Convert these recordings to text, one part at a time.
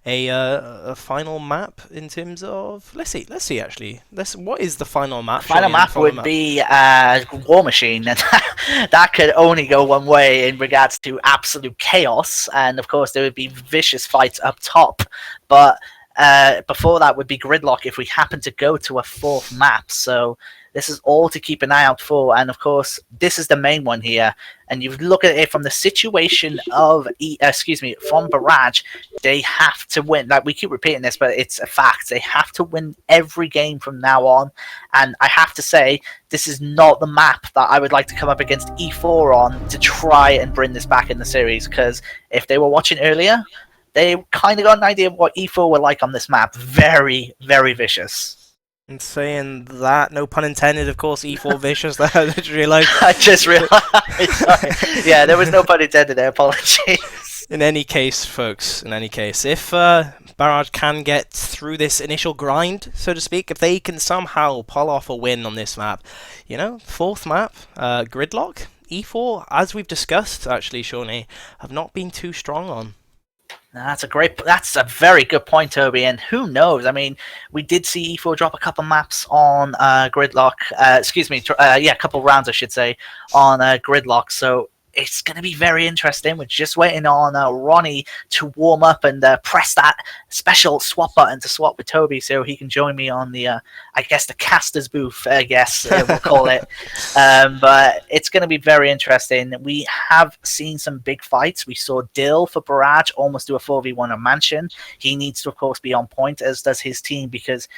a final map in terms of let's see actually. What is the final The map? final Surely, map would be War Machine, and that could only go one way in regards to absolute chaos. And of course, there would be vicious fights up top. But before that would be Gridlock if we happen to go to a fourth map. So this is all to keep an eye out for. And of course, this is the main one here. And you look at it from the situation of, from Barrage, they have to win. Like, we keep repeating this, but it's a fact. They have to win every game from now on. And I have to say, this is not the map that I would like to come up against E4 on to try and bring this back in the series. Because if they were watching earlier, they kind of got an idea of what E4 were like on this map. Very, very vicious. And saying that, no pun intended, of course, E4 vicious. That I literally like. I just realized. Sorry. Yeah, there was no pun intended there. Apologies. In any case, folks, if Barrage can get through this initial grind, so to speak, if they can somehow pull off a win on this map, you know, fourth map, Gridlock, E4, as we've discussed, actually, Shawnee, have not been too strong on. That's a very good point, Toby. And who knows? I mean, we did see E4 drop a couple maps on Gridlock. A couple rounds, I should say, on Gridlock. So it's going to be very interesting. We're just waiting on Ronnie to warm up and press that special swap button to swap with Toby, so he can join me on the, I guess, the caster's booth. I guess we'll call it. But it's going to be very interesting. We have seen some big fights. We saw Dill for Barrage almost do a 4v1 on Mansion. He needs to, of course, be on point, as does his team, because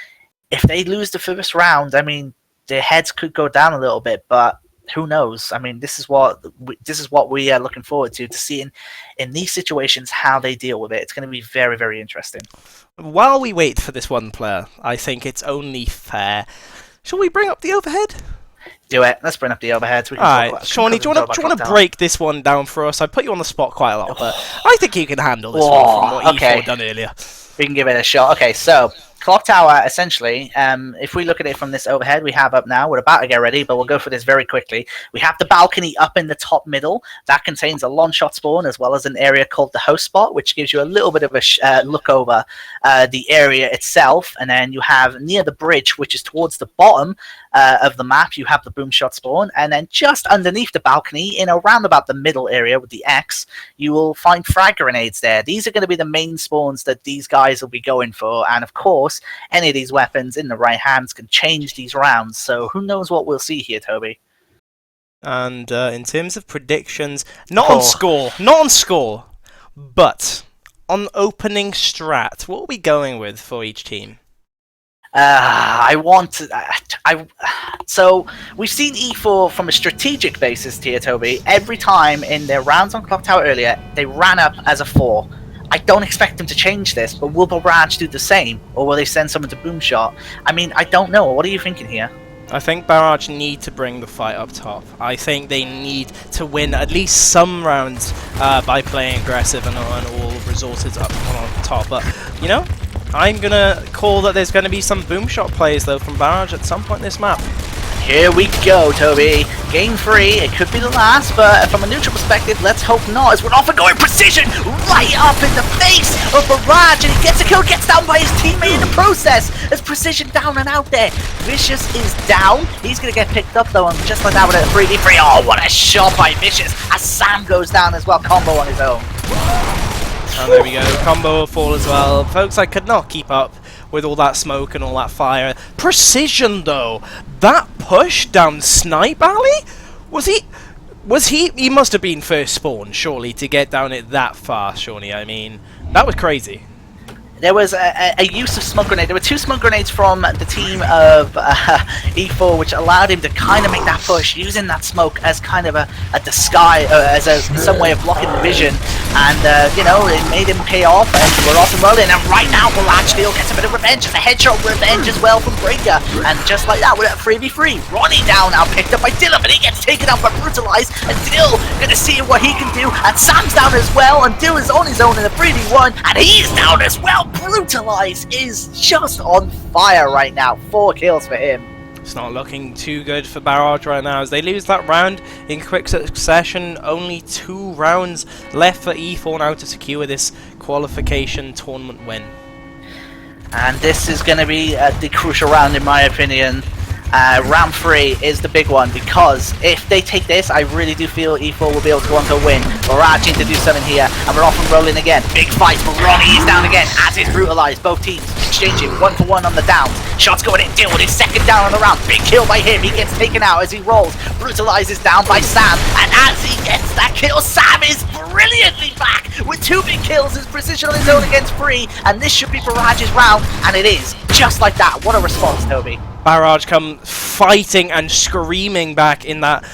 if they lose the first round, I mean, their heads could go down a little bit, but who knows? I mean, this is what we are looking forward to seeing in these situations how they deal with it. It's going to be very, very interesting. While we wait for this one player, I think it's only fair. Shall we bring up the overhead? Do it. Let's bring up the overheads. All right, Shawnee, do you want to break this one down for us? I put you on the spot quite a lot, but I think you can handle this one from what E4 done earlier. We can give it a shot. Okay, so Clocktower, essentially, if we look at it from this overhead we have up now, we're about to get ready, but we'll go for this very quickly. We have the balcony up in the top middle. That contains a long shot spawn, as well as an area called the host spot, which gives you a little bit of a look over the area itself. And then you have near the bridge, which is towards the bottom of the map, you have the boom shot spawn. And then just underneath the balcony, in around about the middle area with the X, you will find frag grenades there. These are going to be the main spawns that these guys will be going for. And of course, any of these weapons in the right hands can change these rounds, so who knows what we'll see here, Toby. And in terms of predictions, not on score, but on opening strat, what are we going with for each team? So we've seen E4 from a strategic basis here, Toby. Every time in their rounds on Clocktower earlier, they ran up as a 4. I don't expect them to change this, but will Barrage do the same? Or will they send someone to Boomshot? I mean, I don't know. What are you thinking here? I think Barrage need to bring the fight up top. I think they need to win at least some rounds by playing aggressive and all resources up on top. But, you know, I'm going to call that there's going to be some Boomshot plays, though, from Barrage at some point in this map. Here we go, Toby. Game 3. It could be the last, but from a neutral perspective, let's hope not, as we're off and going Precision right up in the face of Barrage, and he gets a kill, gets down by his teammate in the process. As Precision down and out there. Vicious is down. He's going to get picked up, though, and just like that with a 3v3. Oh, what a shot by Vicious, as Sam goes down as well, combo on his own. And there we go, combo will fall as well. Folks, I could not keep up with all that smoke and all that fire. Precision, though, that push down Snipe Alley? He must have been first spawn, surely, to get down it that far, Shawnee. I mean, that was crazy. There was a use of smoke grenade. There were 2 smoke grenades from the team of E4, which allowed him to kind of make that push, using that smoke as kind of a disguise, some way of blocking the vision. And, you know, it made him pay off, and we're off and rolling. And right now, Barrageville gets a bit of revenge, and a headshot revenge as well from Breaker. And just like that, we're at 3v3. Ronnie down now, picked up by Dylan, but he gets taken out by Brutalize. And Dill gonna see what he can do. And Sam's down as well, and Dill is on his own in the 3v1, and he's down as well. Brutalize is just on fire right now. 4 kills for him. It's not looking too good for Barrage right now as they lose that round in quick succession. Only 2 rounds left for E4 now to secure this qualification tournament win. And this is going to be the crucial round, in my opinion. Round 3 is the big one, because if they take this, I really do feel E4 will be able to go on to a win. Barrage need to do something here, and we're off and rolling again. Big fight, but Ronnie is down again, as is brutalized. Both teams exchanging 1-for-1 on the downs. Shots going in, Dill with his second down on the round. Big kill by him, he gets taken out as he rolls. Brutalizes down by Sam, and as he gets that kill, Sam is brilliantly back with 2 big kills. His precision on his own against 3, and this should be Barrage's round, and it is. Just like that. What a response, Toby. Barrage come fighting and screaming back in that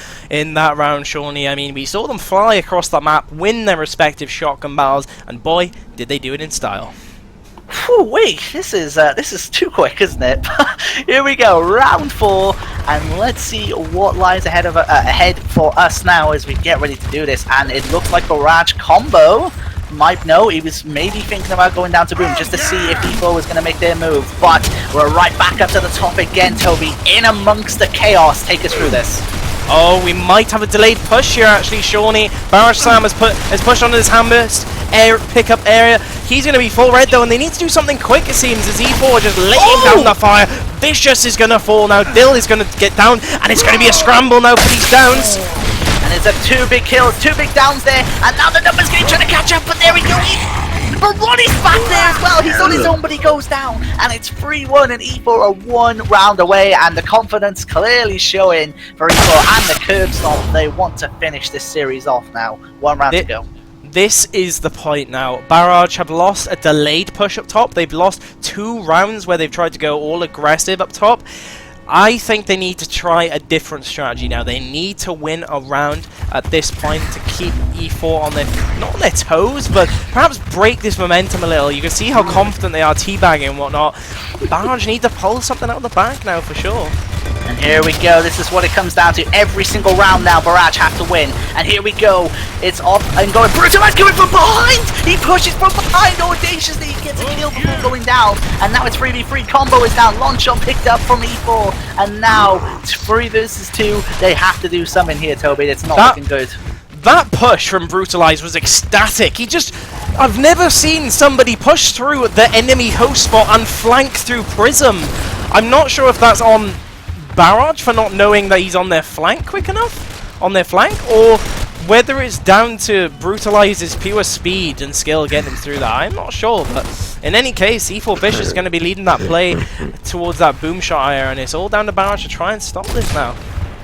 round, Shawnee. I mean, we saw them fly across the map, win their respective shotgun battles, and boy, did they do it in style. Whew, wait, this is too quick, isn't it? Here we go, round 4, and let's see what lies ahead for us now as we get ready to do this. And it looks like Barrage combo might know. He was maybe thinking about going down to Boom just to see if E4 was going to make their move, but we're right back up to the top again, Toby, in amongst the chaos. Take us through this. Oh, we might have a delayed push here, actually, Shawnee. Barrage Sam has pushed onto this hamburst pickup area. He's going to be full red, though, and they need to do something quick, it seems, as E4 just laying down the fire. Vicious is going to fall now. Dill is going to get down, and it's going to be a scramble now for these downs. And it's 2 big kills, 2 big downs there, and now the numbers game trying to catch up, but there we go. But Ronnie's back there as well. He's on his own, but he goes down, and it's 3-1, and E4 are 1 round away, and the confidence clearly showing for E4 and the curb stomp. They want to finish this series off now. 1 round to go. This is the point now. Barrage have lost a delayed push up top. They've lost 2 rounds where they've tried to go all aggressive up top. I think they need to try a different strategy now. They need to win a round at this point to keep E4 on their, not on their toes, but perhaps break this momentum a little. You can see how confident they are teabagging and whatnot. Barrage need to pull something out of the bag now for sure. And here we go, this is what it comes down to. Every single round now, Barrage have to win. And here we go, it's off and going. Brutalize coming from behind! He pushes from behind audaciously, he gets a kill before going down. And now it's 3v3, combo is down, launch shot picked up from E4. And now, 3 versus 2, they have to do something here, Toby. It's not looking good. That push from Brutalize was ecstatic. I've never seen somebody push through the enemy host spot and flank through Prism. I'm not sure if that's on Barrage for not knowing that he's on their flank quick enough, or whether it's down to Brutalize's pure speed and skill getting him through that. I'm not sure, but in any case, E4 Vicious is going to be leading that play towards that boom shot area, and it's all down to Barrage to try and stop this now.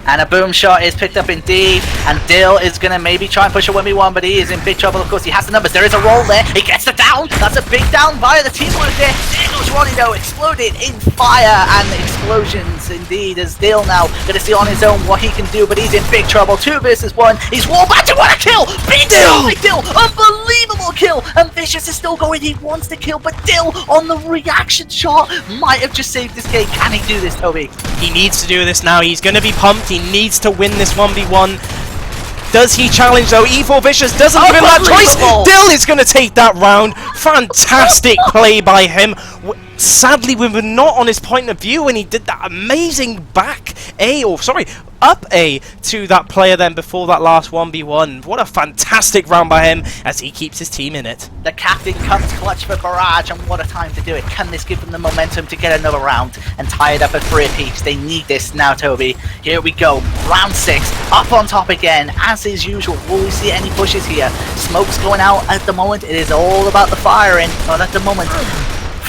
And a boom shot is picked up indeed, and Dill is going to maybe try and push a 1v1, but he is in big trouble. Of course, he has the numbers. There is a roll there. He gets the down. That's a big down via the teamwork there. There goes Ronnie, though, exploded in fire and explosions indeed, as Dill now going to see on his own what he can do, but he's in big trouble. 2 versus 1. He's wall back to what a kill! Big kill by Dill! Unbelievable kill! And Vicious is still going. He wants to kill, but Dill on the reaction shot might have just saved this game. Can he do this, Toby? He needs to do this now. He's going to be pumped. He needs to win this 1v1. Does he challenge though? E4 Vicious doesn't give him that choice. Dill is going to take that round. Fantastic play by him. Sadly, we were not on his point of view when he did that amazing up A to that player then before that last 1v1. What a fantastic round by him as he keeps his team in it. The captain comes clutch for Barrage, and what a time to do it. Can this give them the momentum to get another round and tie it up at 3 apiece? They need this now, Toby. Here we go. Round 6. Up on top again, as is usual. Will we see any pushes here? Smoke's going out at the moment. It is all about the firing. But at the moment,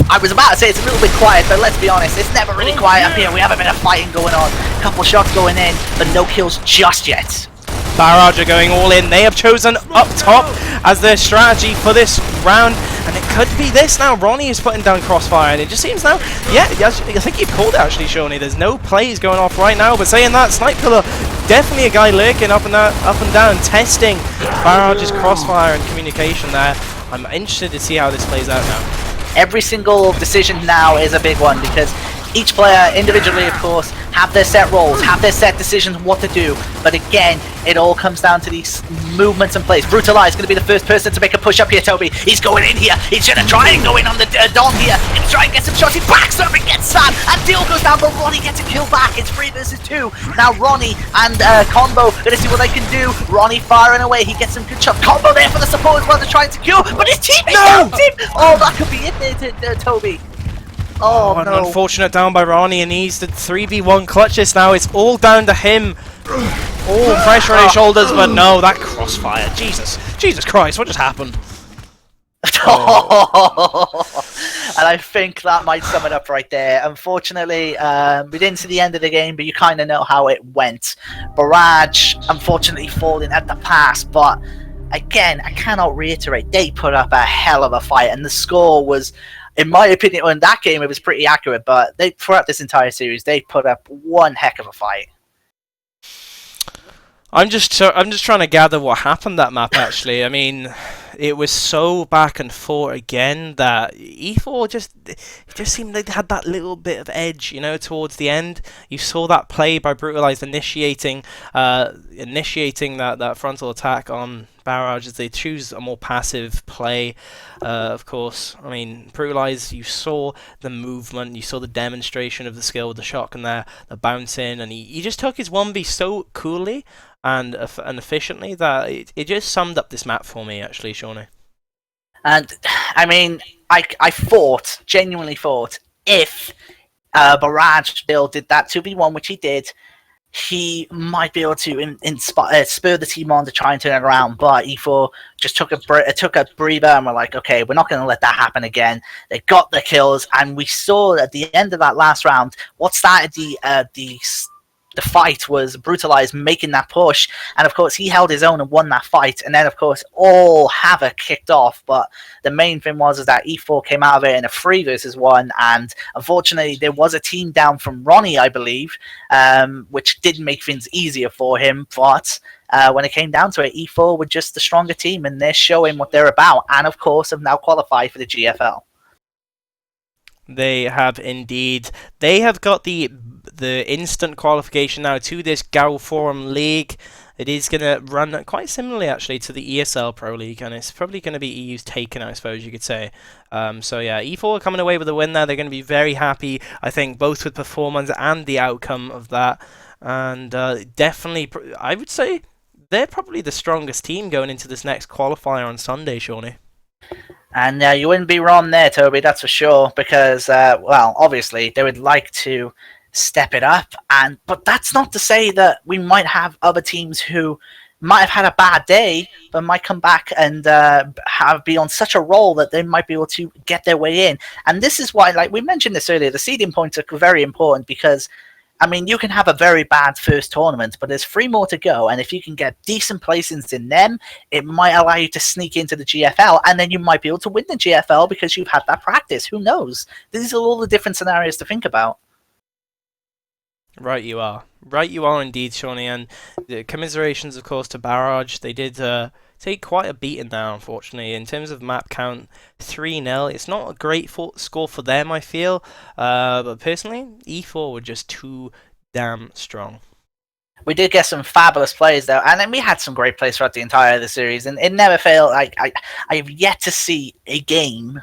I was about to say it's a little bit quiet, but let's be honest, it's never really quiet up here. We have a bit of fighting going on. A couple shots going in, but no kills just yet. Barrage are going all in. They have chosen up top as their strategy for this round, and it could be this now. Ronnie is putting down crossfire, and it just seems now, I think you've called it actually, Shawnee. There's no plays going off right now, but saying that, Snipe Pillar, definitely a guy lurking up and down, testing Barrage's crossfire and communication there. I'm interested to see how this plays out now. Every single decision now is a big one, because each player individually, of course, have their set roles, have their set decisions, what to do. But again, it all comes down to these movements and plays. Brutalize going to be the first person to make a push up here, Toby. He's going in here. He's going to try and go in on the Don here. He's going to try and get some shots. He backs up and gets Sam. And Deal goes down, but Ronnie gets a kill back. It's 3 versus 2. Now Ronnie and Combo going to see what they can do. Ronnie firing away. He gets some good shots. Combo there for the support as well to try and secure. But his teammate downed him. Oh, that could be it there, Toby. Oh, an no. unfortunate down by Ronnie, and he's the 3v1 clutch this now. It's all down to him. All pressure on his shoulders, but no, that crossfire. Jesus Christ, what just happened? Oh. And I think that might sum it up right there. Unfortunately, we didn't see the end of the game, but you kind of know how it went. Barrage, unfortunately, falling at the pass, but again, I cannot reiterate, they put up a hell of a fight, and the score was, in my opinion, in that game it was pretty accurate, but they throughout this entire series they put up one heck of a fight. I'm just trying to gather what happened that map actually. I mean, it was so back and forth again that E4 just seemed like they had that little bit of edge, you know, towards the end. You saw that play by Brutalized initiating that frontal attack on Barrage as they choose a more passive play. Of course, I mean, Brutalized, you saw the movement, you saw the demonstration of the skill with the shotgun there, the bouncing, and he just took his 1v so coolly and efficiently that it just summed up this map for me, actually, Shawnee. And I mean, I genuinely thought, if Barrage still did that 2v1, which he did, he might be able to spur the team on to try and turn it around. But E4 just took a breather and we're like, okay, we're not going to let that happen again. They got the kills, and we saw at the end of that last round what started the fight was Brutalized making that push, and of course he held his own and won that fight, and then of course all havoc kicked off. But the main thing was that E4 came out of it in a 3 versus 1, and unfortunately there was a team down from Ronnie, I believe, which did make things easier for him. But when it came down to it, E4 were just the stronger team, and they're showing what they're about, and of course have now qualified for the GFL. They have indeed. They have got the instant qualification now to this Gal Forum League. It is going to run quite similarly, actually, to the ESL Pro League, and it's probably going to be EU's taken, I suppose you could say. So yeah, E4 are coming away with a win there. They're going to be very happy, I think, both with performance and the outcome of that. And definitely, I would say they're probably the strongest team going into this next qualifier on Sunday, Shawnee. And you wouldn't be wrong there, Toby, that's for sure, because, well, obviously, they would like to step it up, but that's not to say that we might have other teams who might have had a bad day, but might come back and be on such a roll that they might be able to get their way in. And this is why, like we mentioned this earlier, the seeding points are very important, because I mean, you can have a very bad first tournament, but there's 3 more to go, and if you can get decent placings in them, it might allow you to sneak into the GFL, and then you might be able to win the GFL because you've had that practice. Who knows? These are all the different scenarios to think about. Right you are. Right you are indeed, Shawnee, and commiserations, of course, to Barrage. They did take quite a beating there, unfortunately. In terms of map count, 3-0. It's not a great score for them, I feel. But personally, E4 were just too damn strong. We did get some fabulous plays, though, and then we had some great plays throughout the entire of the series, and it never failed. I have yet to see a game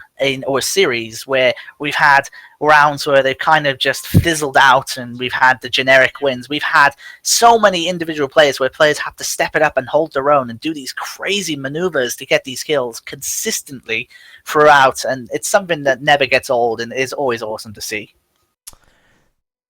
or a series where we've had rounds where they've kind of just fizzled out, and we've had the generic wins. We've had so many individual players where players have to step it up and hold their own and do these crazy maneuvers to get these kills consistently throughout, and it's something that never gets old and is always awesome to see.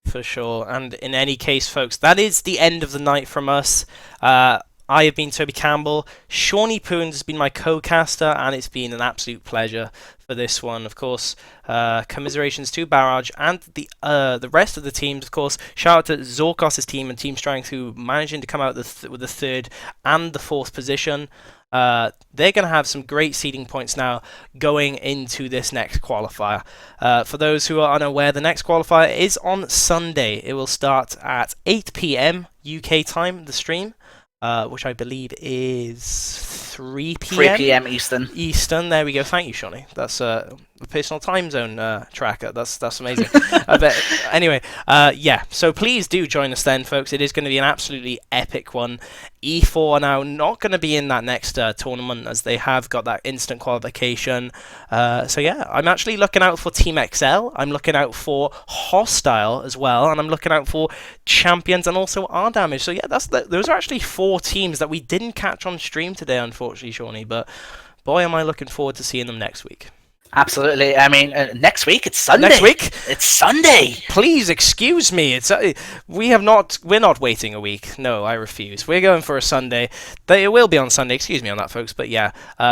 For sure, and in any case, folks, that is the end of the night from us. I have been Toby Campbell. Shawnee Poons has been my co-caster, and it's been an absolute pleasure for this one. Of course, commiserations to Barrage and the rest of the teams. Of course, shout out to Zorkos' team and Team Strength, who managing to come out with the 3rd and the 4th position. They're going to have some great seeding points now going into this next qualifier. For those who are unaware, the next qualifier is on Sunday. It will start at 8 PM UK time, the stream, which I believe is 3 PM. 3 PM Eastern. Eastern, there we go. Thank you, Shawnee. That's a personal time zone tracker. That's amazing. But anyway, yeah. So please do join us then, folks. It is going to be an absolutely epic one. E4 are now not going to be in that next tournament as they have got that instant qualification. So yeah, I'm actually looking out for Team XL. I'm looking out for Hostile as well, and I'm looking out for Champions and also R Damage. So yeah, those are actually 4 teams that we didn't catch on stream today, unfortunately, Shawnee. But boy, am I looking forward to seeing them next week. Absolutely. I mean, next week it's Sunday. Next week? It's Sunday. Please excuse me. We're not waiting a week. No, I refuse. We're going for a Sunday. It will be on Sunday. Excuse me on that, folks. But yeah,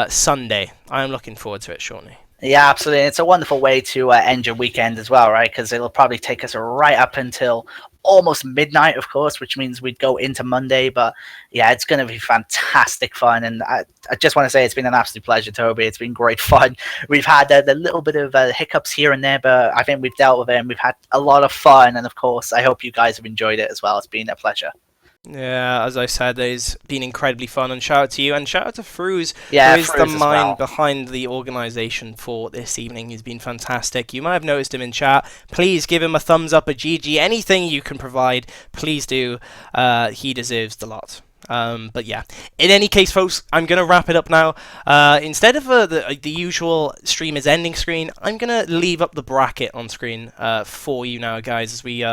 Sunday. I'm looking forward to it, Shawnee. Yeah, absolutely. It's a wonderful way to end your weekend as well, right? Because it'll probably take us right up until almost midnight, of course, which means we'd go into Monday. But yeah, it's going to be fantastic fun. And I just want to say it's been an absolute pleasure, Toby. It's been great fun. We've had the little bit of hiccups here and there, but I think we've dealt with them. We've had a lot of fun. And of course, I hope you guys have enjoyed it as well. It's been a pleasure. Yeah, as I said, it's been incredibly fun, and shout out to you, and shout out to Fruz, yeah, who is the mind behind the organisation for this evening. He's been fantastic. You might have noticed him in chat. Please give him a thumbs up, a GG, anything you can provide, please do. He deserves the lot. But yeah, in any case, folks, I'm going to wrap it up now. Instead of the usual stream is ending screen, I'm going to leave up the bracket on screen for you now, guys, as we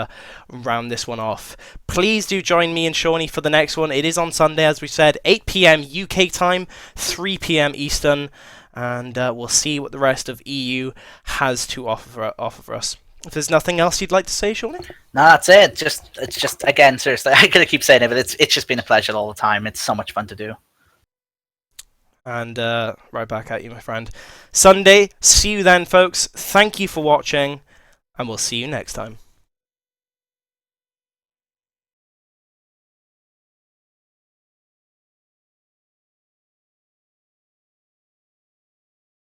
round this one off. Please do join me and Shawnee for the next one. It is on Sunday, as we said, 8 PM UK time, 3 PM Eastern, and we'll see what the rest of EU has to offer us. If there's nothing else you'd like to say, Shawnee? No, that's it. It's just again, seriously, I gotta keep saying it, but it's just been a pleasure all the time. It's so much fun to do. And right back at you, my friend. Sunday, see you then, folks. Thank you for watching, and we'll see you next time.